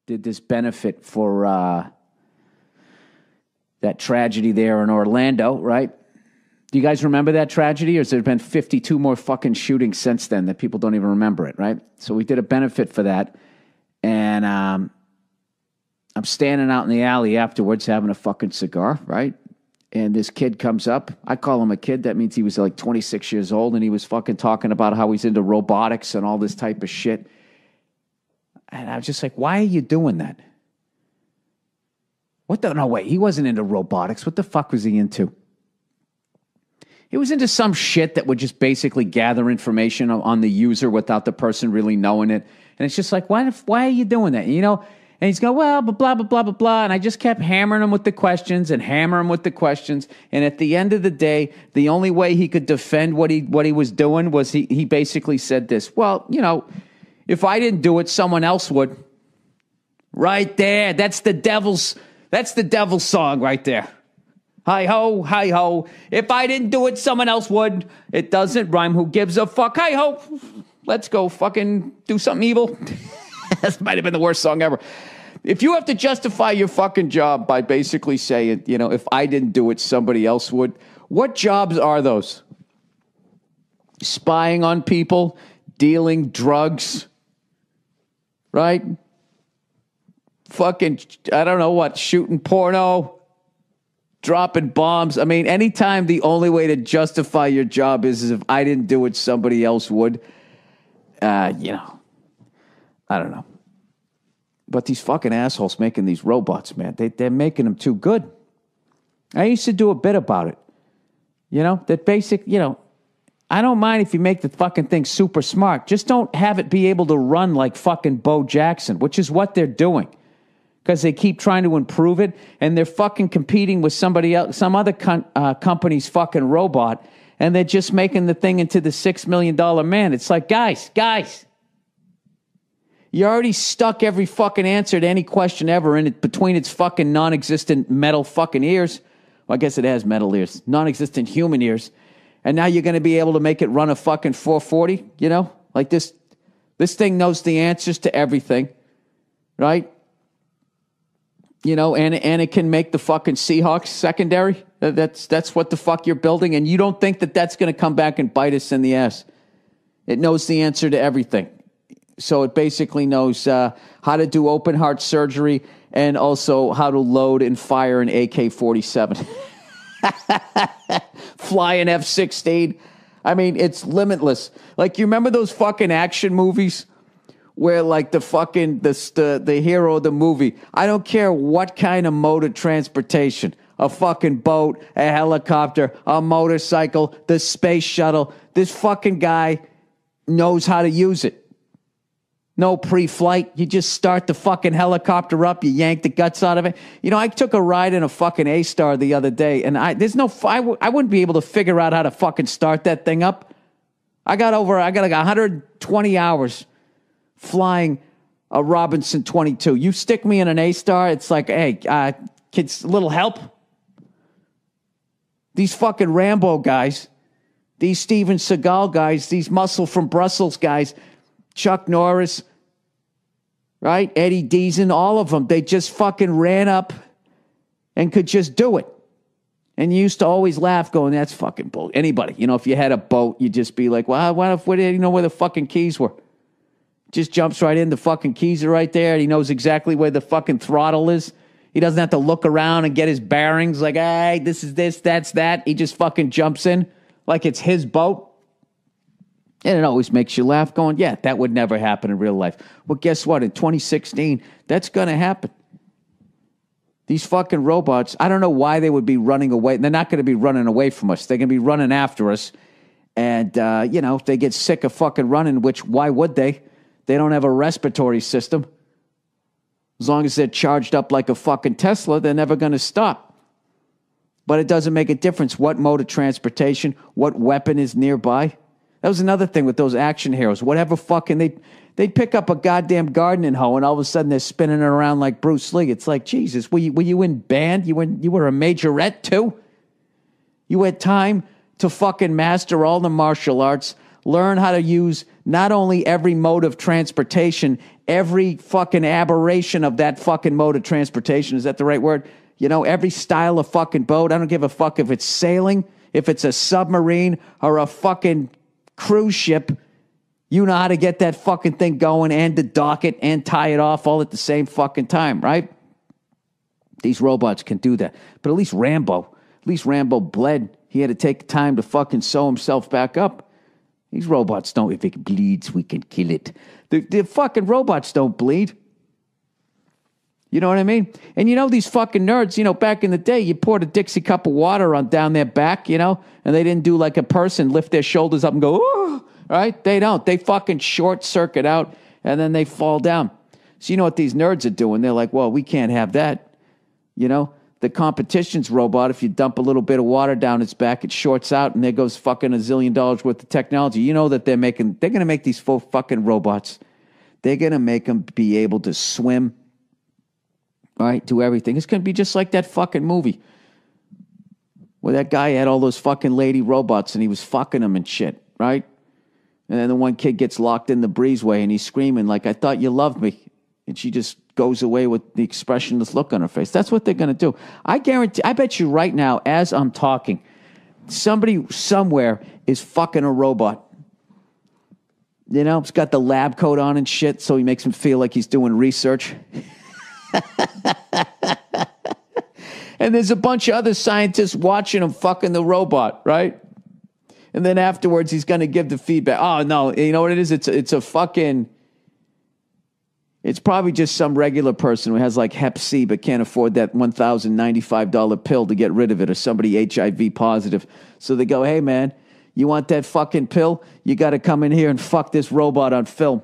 did this benefit for that tragedy there in Orlando, right? Do you guys remember that tragedy? Or has there been 52 more fucking shootings since then that people don't even remember it, right? So we did a benefit for that. And I'm standing out in the alley afterwards having a fucking cigar, right? And this kid comes up. I call him a kid. That means he was like 26 years old. And he was fucking talking about how he's into robotics and all this type of shit. And I was just like, why are you doing that? No, wait. He wasn't into robotics. What the fuck was he into? He was into some shit that would just basically gather information on the user without the person really knowing it. And it's just like, why are you doing that? You know? And he's going, well, blah, blah, blah, blah, blah. And I just kept hammering him with the questions and hammering him with the questions. And at the end of the day, the only way he could defend what he was doing was he basically said this. Well, you know, if I didn't do it, someone else would. Right there. That's the devil's song right there. Hi-ho, hi-ho. If I didn't do it, someone else would. It doesn't rhyme. Who gives a fuck? Hi-ho. Let's go fucking do something evil. This might have been the worst song ever. If you have to justify your fucking job by basically saying, you know, if I didn't do it, somebody else would. What jobs are those? Spying on people, dealing drugs, right? Fucking, I don't know what, shooting porno, dropping bombs. I mean, anytime the only way to justify your job is if I didn't do it, somebody else would. You know. I don't know. But these fucking assholes making these robots, man, they're making them too good. I used to do a bit about it. You know, that basic, you know, I don't mind if you make the fucking thing super smart. Just don't have it be able to run like fucking Bo Jackson, which is what they're doing. Because they keep trying to improve it, and they're fucking competing with somebody else, some other company's fucking robot, and they're just making the thing into the $6 million man. It's like, guys, you already stuck every fucking answer to any question ever in it between its fucking non-existent metal fucking ears. Well, I guess it has metal ears. Non-existent human ears. And now you're going to be able to make it run a fucking 440, you know? Like this thing knows the answers to everything, right? You know, and it can make the fucking Seahawks secondary. That's what the fuck you're building. And you don't think that that's going to come back and bite us in the ass. It knows the answer to everything. So it basically knows how to do open heart surgery and also how to load and fire an AK-47. Fly an F-16. I mean, it's limitless. Like, you remember those fucking action movies where, like, the hero of the movie, I don't care what kind of mode of transportation, a fucking boat, a helicopter, a motorcycle, the space shuttle, this fucking guy knows how to use it. No pre-flight. You just start the fucking helicopter up. You yank the guts out of it. You know, I took a ride in a fucking A-Star the other day, and I wouldn't be able to figure out how to fucking start that thing up. I got like 120 hours flying a Robinson 22. You stick me in an A-Star, it's like, hey, kids, a little help? These fucking Rambo guys, these Steven Seagal guys, these Muscle from Brussels guys, Chuck Norris, right? Eddie Deason, all of them. They just fucking ran up and could just do it. And you used to always laugh going, that's fucking bull. Anybody, you know, if you had a boat, you'd just be like, well, what if we didn't know where the fucking keys were? Just jumps right in. The fucking keys are right there. And he knows exactly where the fucking throttle is. He doesn't have to look around and get his bearings like, hey, this is this, that's that. He just fucking jumps in like it's his boat. And it always makes you laugh going, yeah, that would never happen in real life. Well, guess what? In 2016, that's going to happen. These fucking robots, I don't know why they would be running away. They're not going to be running away from us. They're going to be running after us. And, you know, if they get sick of fucking running, which why would they? They don't have a respiratory system. As long as they're charged up like a fucking Tesla, they're never going to stop. But it doesn't make a difference what mode of transportation, what weapon is nearby. That was another thing with those action heroes. Whatever fucking, they'd pick up a goddamn gardening hoe and all of a sudden they're spinning it around like Bruce Lee. It's like, Jesus, were you in band? You were a majorette too? You had time to fucking master all the martial arts, learn how to use not only every mode of transportation every fucking aberration of that fucking mode of transportation. Is that the right word? You know, every style of fucking boat. I don't give a fuck if it's sailing, if it's a submarine or a fucking cruise ship. You know how to get that fucking thing going and to dock it and tie it off all at the same fucking time, right? These robots can do that. But at least Rambo bled. He had to take time to fucking sew himself back up. These robots don't. If it bleeds, we can kill it. The fucking robots don't bleed. You know what I mean? And you know these fucking nerds, you know, back in the day, you poured a Dixie cup of water on down their back, you know, and they didn't do like a person, lift their shoulders up and go, ooh, right? They don't. They fucking short circuit out and then they fall down. So you know what these nerds are doing? They're like, well, we can't have that. You know, the competition's robot, if you dump a little bit of water down its back, it shorts out and there goes fucking $1 zillion worth of technology. You know that they're going to make these fucking robots. They're going to make them be able to swim, right? Do everything. It's going to be just like that fucking movie where that guy had all those fucking lady robots and he was fucking them and shit, right? And then the one kid gets locked in the breezeway and he's screaming like, I thought you loved me. And she just goes away with the expressionless look on her face. That's what they're going to do. I bet you right now, as I'm talking, somebody somewhere is fucking a robot. You know, he's got the lab coat on and shit, so he makes him feel like he's doing research. And there's a bunch of other scientists watching him fucking the robot, right? And then afterwards, he's going to give the feedback. Oh, no, you know what it is? It's a fucking... It's probably just some regular person who has like Hep C but can't afford that $1,095 pill to get rid of it, or somebody HIV positive. So they go, hey, man, you want that fucking pill? You got to come in here and fuck this robot on film.